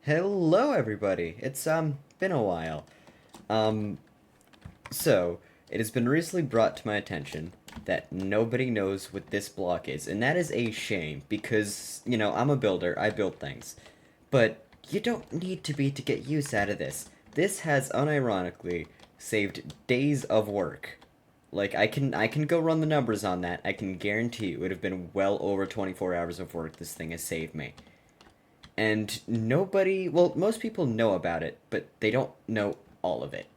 Hello everybody. It's been a while. Um so it has been recently brought to my attention that nobody knows what this block is, and that is a shame because, I'm a builder, I build things. But you don't need to be to get use out of this. This has unironically saved days of work. Like I can go run the numbers on that. I can guarantee it would have been well over 24 hours of work this thing has saved me. And nobody, well, most people know about it, but they don't know all of it.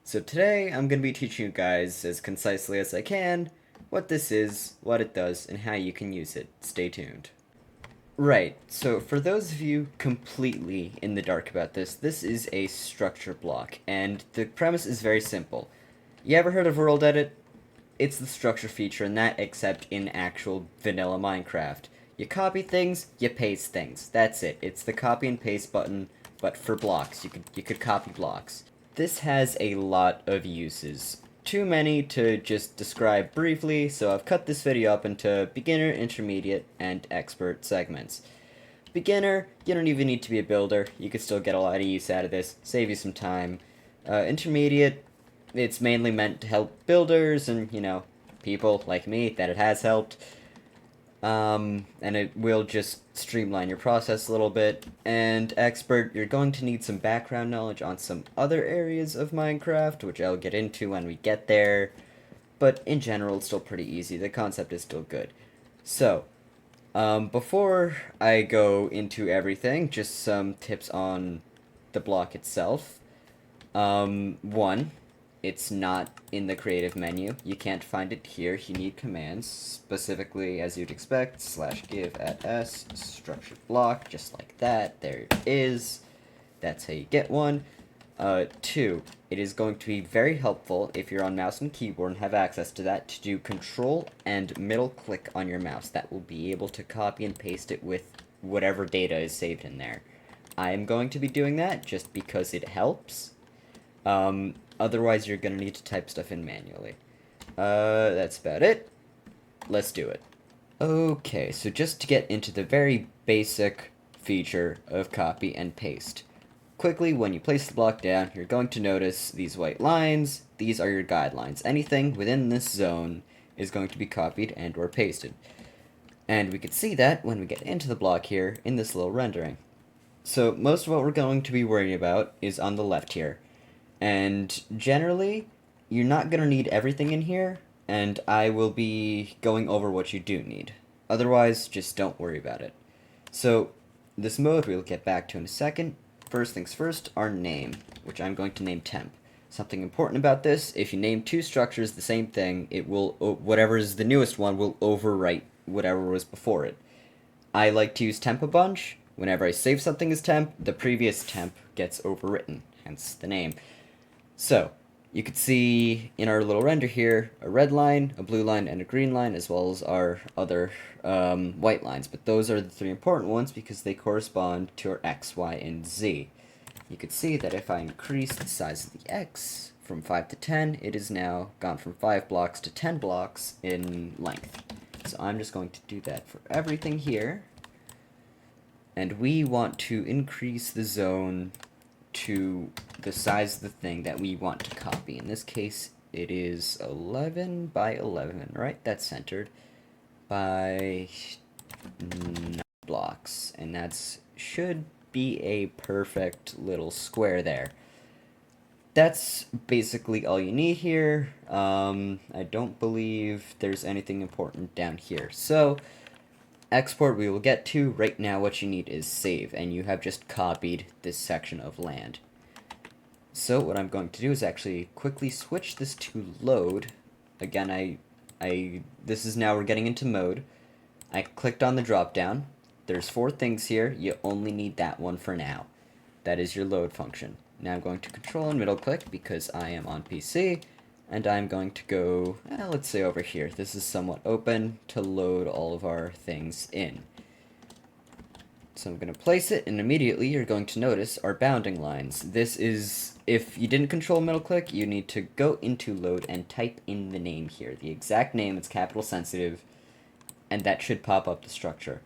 So today I'm going to be teaching you guys as concisely as I can what this is, what it does, and how you can use it. Stay tuned. Right, so for those of you completely in the dark about this, this is a structure block, and the premise is very simple. You ever heard of World Edit? It's the structure feature in that, except in actual vanilla Minecraft. You copy things, you paste things. That's it. It's the copy and paste button, but for blocks. You could copy blocks. This has a lot of uses. Too many to just describe briefly, so I've cut this video up into beginner, intermediate, and expert segments. Beginner, you don't even need to be a builder. You could still get a lot of use out of this, save you some time. Intermediate, it's mainly meant to help builders and, people like me that it has helped. And it will just streamline your process a little bit. And expert, you're going to need some background knowledge on some other areas of Minecraft, which I'll get into when we get there. But in general, it's still pretty easy. The concept is still good. So, before I go into everything, just some tips on the block itself. One, it's not in the creative menu. You can't find it here. You need commands, specifically as you'd expect, /give at s, structured block, just like that. There it is. That's how you get one. Two, it is going to be very helpful if you're on mouse and keyboard and have access to that to do control and middle click on your mouse. That will be able to copy and paste it with whatever data is saved in there. I am going to be doing that just because it helps. Otherwise you're gonna need to type stuff in manually. That's about it. Let's do it. Okay, so just to get into the very basic feature of copy and paste. Quickly, when you place the block down, you're going to notice these white lines. These are your guidelines. Anything within this zone is going to be copied and or pasted. And we can see that when we get into the block here in this little rendering. So most of what we're going to be worrying about is on the left here. And generally, you're not going to need everything in here, and I will be going over what you do need. Otherwise, just don't worry about it. So, this mode we'll get back to in a second. First things first, our name, which I'm going to name temp. Something important about this, if you name two structures the same thing, it will, whatever is the newest one will overwrite whatever was before it. I like to use temp a bunch. Whenever I save something as temp, the previous temp gets overwritten, hence the name. So, you can see in our little render here, a red line, a blue line, and a green line, as well as our other white lines. But those are the three important ones because they correspond to our X, Y, and Z. You can see that if I increase the size of the X from 5 to 10, it is now gone from 5 blocks to 10 blocks in length. So I'm just going to do that for everything here. And we want to increase the zone to the size of the thing that we want to copy. In this case, it is 11 by 11, right? That's centered by 9 blocks, and that's should be a perfect little square there. That's basically all you need here. I don't believe there's anything important down here. So, export we will get to. Right now what you need is save, and you have just copied this section of land. So what I'm going to do is actually quickly switch this to load. Again, this is now we're getting into mode. I clicked on the drop down. There's 4 things here. You only need that one for now. That is your load function. Now I'm going to control and middle click because I am on PC. And I'm going to go, let's say over here. This is somewhat open to load all of our things in. So I'm going to place it, and immediately you're going to notice our bounding lines. This is, if you didn't control middle click, you need to go into load and type in the name here. The exact name, it's capital sensitive, and that should pop up the structure.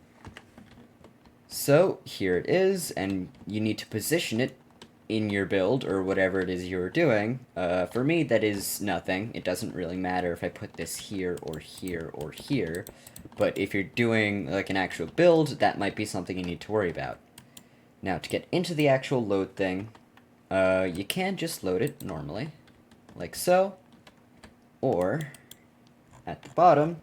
So here it is, and you need to position it in your build, or whatever it is you're doing. For me, that is nothing. It doesn't really matter if I put this here, or here, or here. But if you're doing, like, an actual build, that might be something you need to worry about. Now, to get into the actual load thing, you can just load it normally, like so. Or, at the bottom,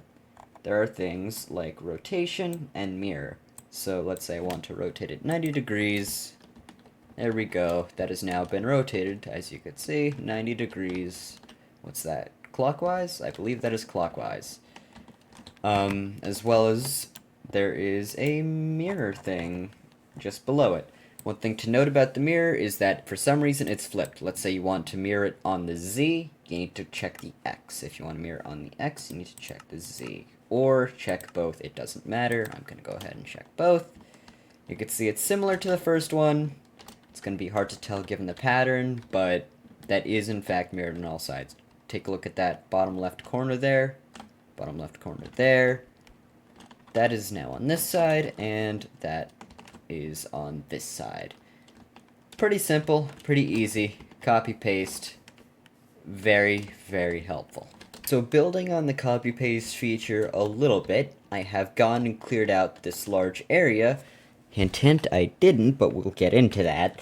there are things like rotation and mirror. So let's say I want to rotate it 90 degrees. There we go. That has now been rotated, as you can see, 90 degrees. What's that? Clockwise? I believe that is clockwise. As well as there is a mirror thing just below it. One thing to note about the mirror is that for some reason it's flipped. Let's say you want to mirror it on the Z, you need to check the X. If you want to mirror on the X, you need to check the Z. Or check both, it doesn't matter. I'm going to go ahead and check both. You can see it's similar to the first one. It's going to be hard to tell given the pattern, but that is in fact mirrored on all sides. Take a look at that bottom left corner there. Bottom left corner there. That is now on this side, and that is on this side. Pretty simple, pretty easy. Copy paste. Very, very helpful. So building on the copy paste feature a little bit, I have gone and cleared out this large area. Hint hint, I didn't, but we'll get into that.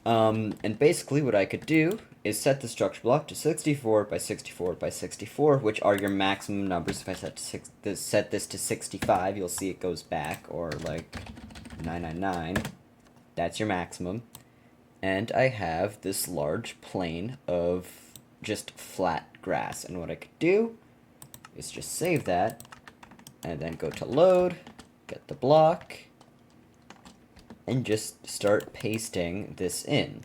And basically what I could do is set the structure block to 64 by 64 by 64, which are your maximum numbers. If I set this to 65, you'll see it goes back, or like 999. That's your maximum. And I have this large plane of just flat grass. And what I could do is just save that, and then go to load, get the block, and just start pasting this in.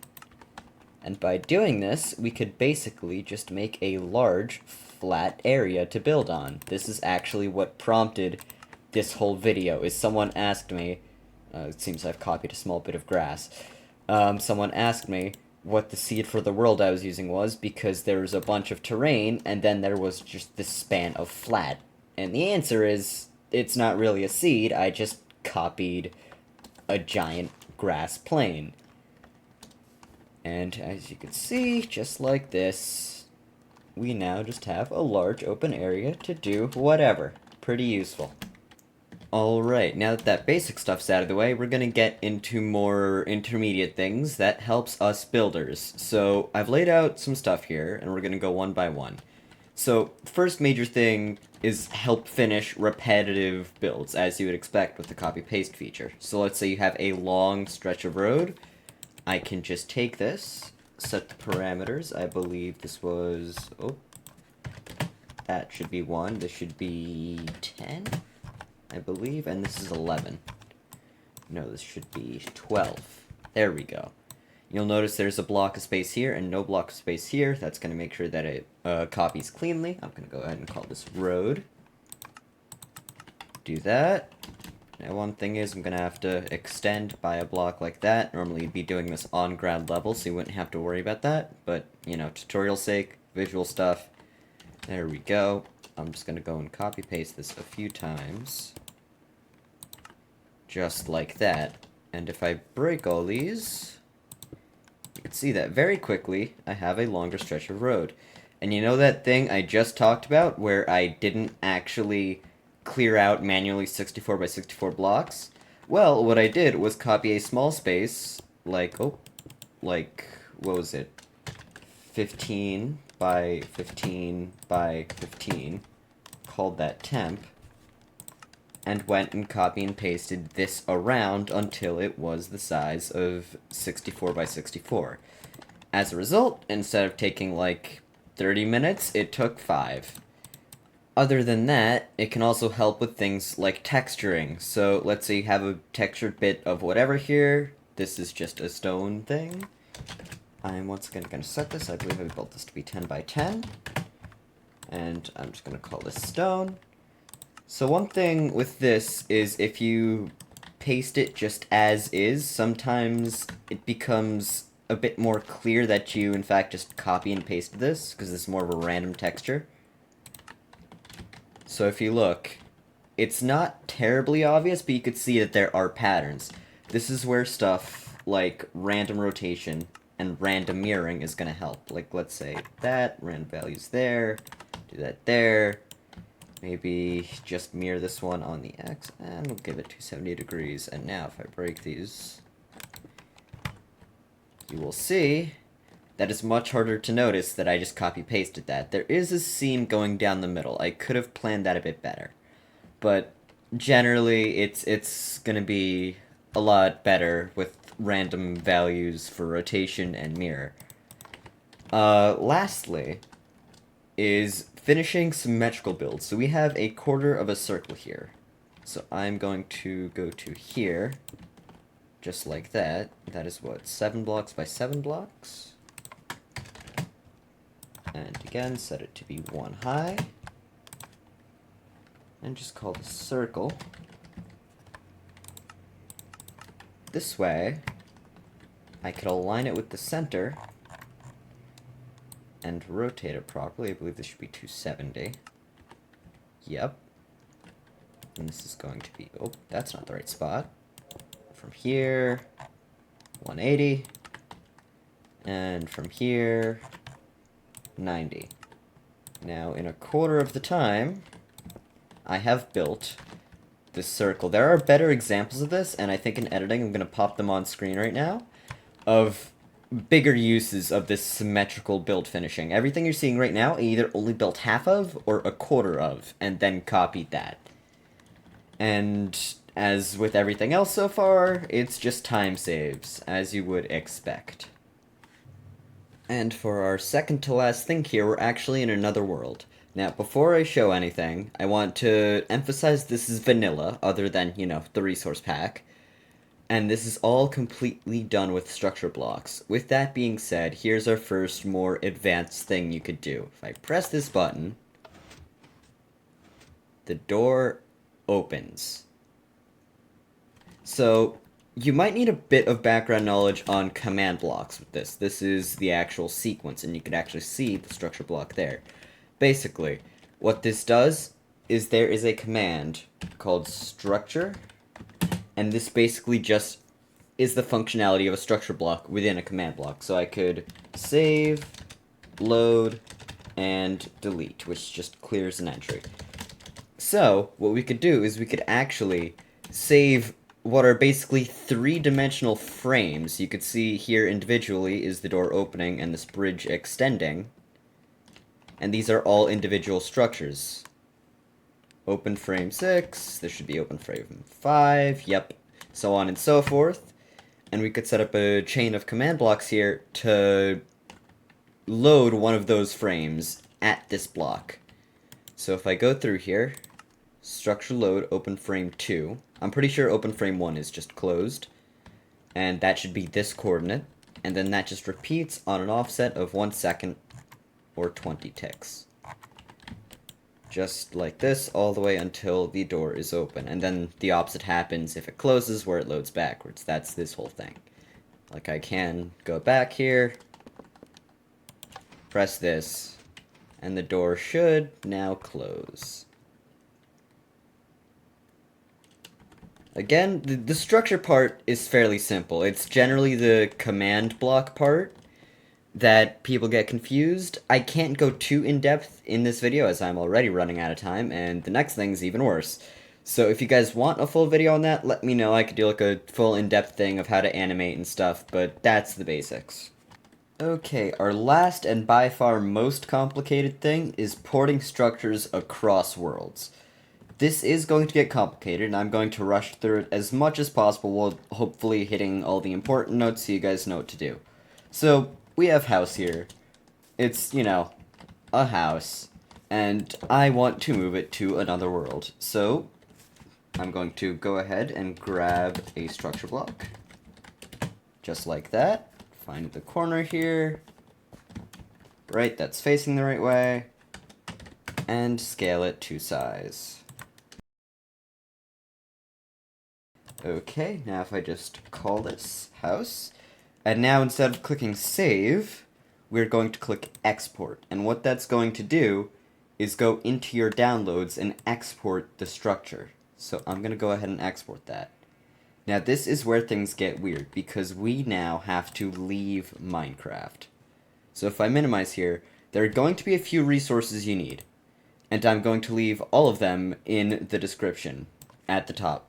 And by doing this, we could basically just make a large, flat area to build on. This is actually what prompted this whole video, is someone asked me, it seems I've copied a small bit of grass, someone asked me what the seed for the world I was using was, because there was a bunch of terrain, and then there was just this span of flat. And the answer is, it's not really a seed, I just copied a giant grass plane. And as you can see, just like this, we now just have a large open area to do whatever. Pretty useful. Alright, now that that basic stuff's out of the way, we're gonna get into more intermediate things that helps us builders. So, I've laid out some stuff here, and we're gonna go one by one. So, first major thing is help finish repetitive builds, as you would expect with the copy-paste feature. So let's say you have a long stretch of road. I can just take this, set the parameters. I believe this was, oh, that should be 1, this should be 10, I believe, and this is 11. No, this should be 12. There we go. You'll notice there's a block of space here and no block of space here. That's going to make sure that it copies cleanly. I'm going to go ahead and call this road. Do that. Now one thing is I'm going to have to extend by a block like that. Normally you'd be doing this on ground level, so you wouldn't have to worry about that. But, you know, tutorial sake, visual stuff. There we go. I'm just going to go and copy paste this a few times. Just like that. And if I break all these, you can see that very quickly I have a longer stretch of road. And you know that thing I just talked about where I didn't actually clear out manually 64 by 64 blocks? Well, what I did was copy a small space, like, what was it? 15 by 15 by 15, called that temp, and went and copy and pasted this around until it was the size of 64 by 64. As a result, instead of taking like 30 minutes, it took 5. Other than that, it can also help with things like texturing. So let's say you have a textured bit of whatever here. This is just a stone thing. I'm once again going to set this. I believe I built this to be 10 by 10. And I'm just going to call this stone. So one thing with this is if you paste it just as is, sometimes it becomes a bit more clear that you in fact just copy and paste this, because it's more of a random texture. So if you look, it's not terribly obvious, but you could see that there are patterns. This is where stuff like random rotation and random mirroring is going to help. Like, let's say that, random values there, do that there. Maybe just mirror this one on the X, and we'll give it 270 degrees. And now, if I break these, you will see that it's much harder to notice that I just copy-pasted that. There is a seam going down the middle. I could have planned that a bit better. But generally, it's gonna be a lot better with random values for rotation and mirror. Lastly, is finishing symmetrical builds. So we have a quarter of a circle here. So I'm going to go to here, just like that. That is what, 7 blocks by 7 blocks? And again, set it to be 1 high. And just call the circle. This way, I could align it with the center and rotate it properly. I believe this should be 270. Yep. And this is going to be, oh, that's not the right spot. From here, 180. And from here, 90. Now, in a quarter of the time, I have built this circle. There are better examples of this, and I think in editing I'm going to pop them on screen right now, of bigger uses of this symmetrical build finishing. Everything you're seeing right now, I either only built half of or a quarter of, and then copied that. And as with everything else so far, it's just time saves, as you would expect. And for our second to last thing here, we're actually in another world. Now, before I show anything, I want to emphasize this is vanilla, other than, you know, the resource pack. And this is all completely done with structure blocks. With that being said, here's our first more advanced thing you could do. If I press this button, the door opens. So, you might need a bit of background knowledge on command blocks with this. This is the actual sequence, and you can actually see the structure block there. Basically, what this does is there is a command called structure, and this basically just is the functionality of a structure block within a command block. So I could save, load, and delete, which just clears an entry. So, what we could do is we could actually save what are basically 3-dimensional frames. You could see here individually is the door opening and this bridge extending. And these are all individual structures. Open frame 6, this should be open frame 5, yep, so on and so forth. And we could set up a chain of command blocks here to load one of those frames at this block. So if I go through here, structure load open frame 2, I'm pretty sure open frame 1 is just closed, and that should be this coordinate, and then that just repeats on an offset of 1 second or 20 ticks. Just like this, all the way until the door is open, and then the opposite happens if it closes, where it loads backwards. That's this whole thing. Like, I can go back here, press this, and the door should now close. Again, the structure part is fairly simple. It's generally the command block part that people get confused. I can't go too in-depth in this video as I'm already running out of time, and the next thing's even worse. So if you guys want a full video on that, let me know. I could do like a full in-depth thing of how to animate and stuff, but that's the basics. Okay, our last and by far most complicated thing is porting structures across worlds. This is going to get complicated, and I'm going to rush through it as much as possible while hopefully hitting all the important notes so you guys know what to do. So, we have house here. It's, you know, a house, and I want to move it to another world. So, I'm going to go ahead and grab a structure block, just like that. Find the corner here, right, that's facing the right way, and scale it to size. Okay, now if I just call this house, and now instead of clicking save, we're going to click export. And what that's going to do is go into your downloads and export the structure. So I'm going to go ahead and export that. Now this is where things get weird, because we now have to leave Minecraft. So if I minimize here, there are going to be a few resources you need. And I'm going to leave all of them in the description at the top.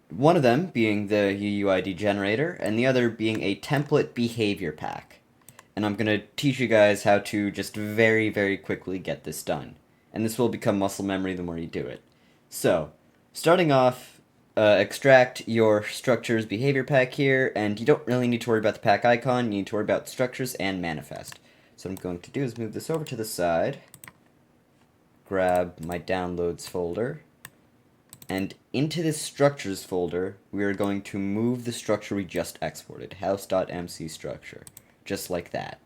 One of them being the UUID generator, and the other being a template behavior pack. And I'm going to teach you guys how to just very, very quickly get this done. And this will become muscle memory the more you do it. So, starting off, extract your structures behavior pack here, and you don't really need to worry about the pack icon, you need to worry about structures and manifest. So what I'm going to do is move this over to the side, grab my downloads folder, and into this structures folder, we are going to move the structure we just exported, house.mc structure, just like that.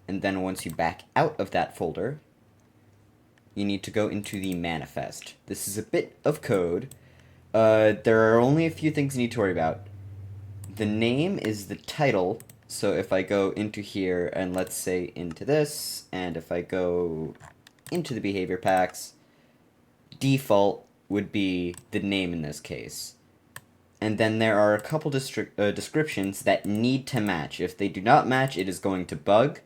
And then once you back out of that folder, you need to go into the manifest. This is a bit of code. There are only a few things you need to worry about. The name is the title, so if I go into here, and let's say into this, and if I go into the behavior packs, default would be the name in this case. And then there are a couple descriptions that need to match. If they do not match, it is going to bug.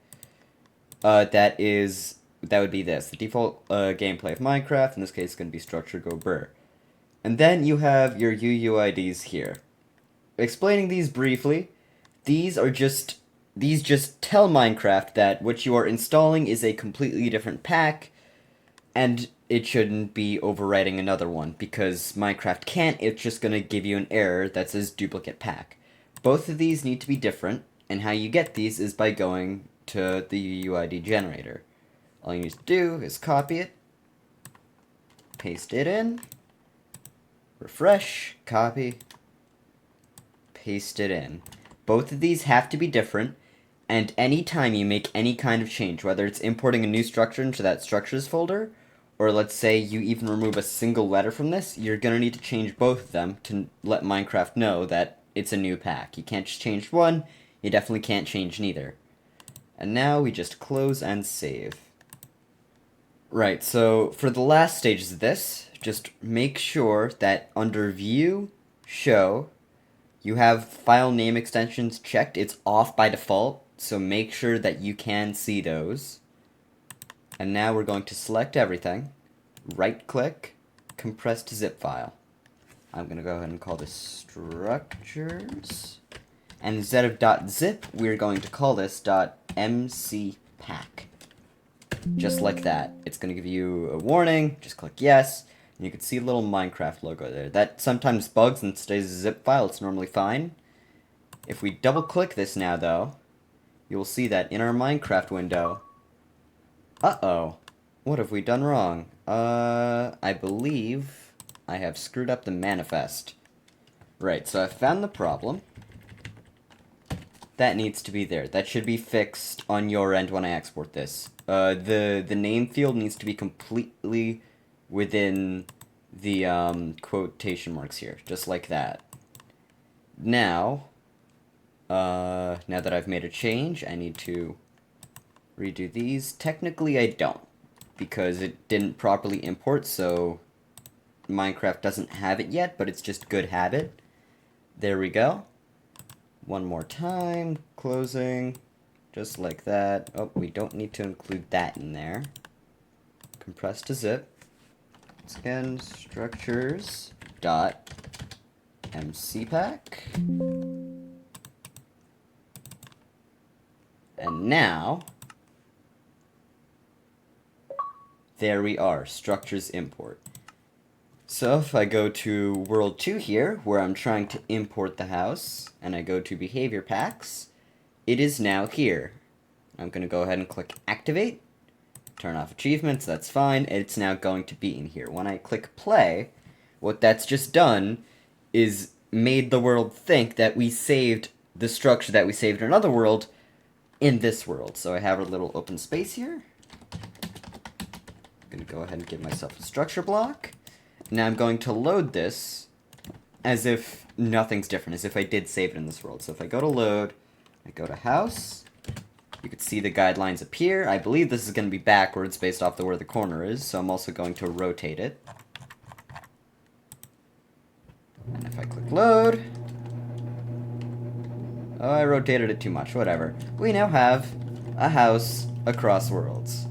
That would be this. The default gameplay of Minecraft, in this case, is going to be structure go brr. And then you have your UUIDs here. Explaining these briefly, these just tell Minecraft that what you are installing is a completely different pack, and it shouldn't be overwriting another one, because Minecraft can't, it's just going to give you an error that says duplicate pack. Both of these need to be different, and how you get these is by going to the UUID generator. All you need to do is copy it, paste it in, refresh, copy, paste it in. Both of these have to be different, and anytime you make any kind of change, whether it's importing a new structure into that structures folder, or let's say you even remove a single letter from this, you're going to need to change both of them to let Minecraft know that it's a new pack. You can't just change one, you definitely can't change neither. And now we just close and save. Right, so for the last stages of this, just make sure that under View, Show, you have file name extensions checked. It's off by default, so make sure that you can see those. And now we're going to select everything, right-click, compress to zip file. I'm going to go ahead and call this structures. And instead of .zip, we're going to call this .mcpack. Just like that. It's going to give you a warning, just click yes, and you can see a little Minecraft logo there. That sometimes bugs and stays a zip file, it's normally fine. If we double-click this now, though, you will see that in our Minecraft window, uh-oh, what have we done wrong? I believe I have screwed up the manifest. Right, so I found the problem. That needs to be there. That should be fixed on your end when I export this. The name field needs to be completely within the quotation marks here, just like that. Now that I've made a change, I need to redo these. Technically, I don't, because it didn't properly import, so Minecraft doesn't have it yet, but it's just good habit. There we go. One more time, closing, just like that. Oh, we don't need to include that in there. Compress to zip. Once again, structures dot mcpack. And now, there we are, structures import. So if I go to World 2 here, where I'm trying to import the house, and I go to Behavior Packs, it is now here. I'm going to go ahead and click Activate, turn off achievements, that's fine, it's now going to be in here. When I click Play, what that's just done is made the world think that we saved the structure that we saved in another world in this world. So I have a little open space here. I'm going to go ahead and give myself a structure block. Now I'm going to load this as if nothing's different, as if I did save it in this world. So if I go to load, I go to house, You can see the guidelines appear. I believe this is going to be backwards based off where the corner is, so I'm also going to rotate it. And if I click load... Oh, I rotated it too much. Whatever. We now have a house across worlds.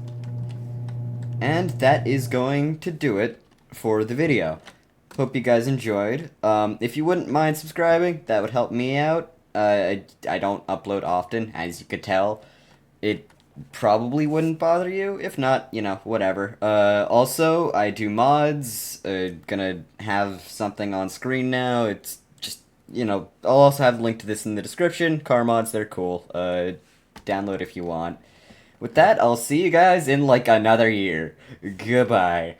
And that is going to do it for the video. Hope you guys enjoyed. If you wouldn't mind subscribing, that would help me out. I don't upload often, as you could tell. It probably wouldn't bother you. If not, you know, whatever. Also, I do mods. Gonna have something on screen now. It's just, you know, I'll also have a link to this in the description. Car mods, they're cool. Download if you want. With that, I'll see you guys in like another year. Goodbye.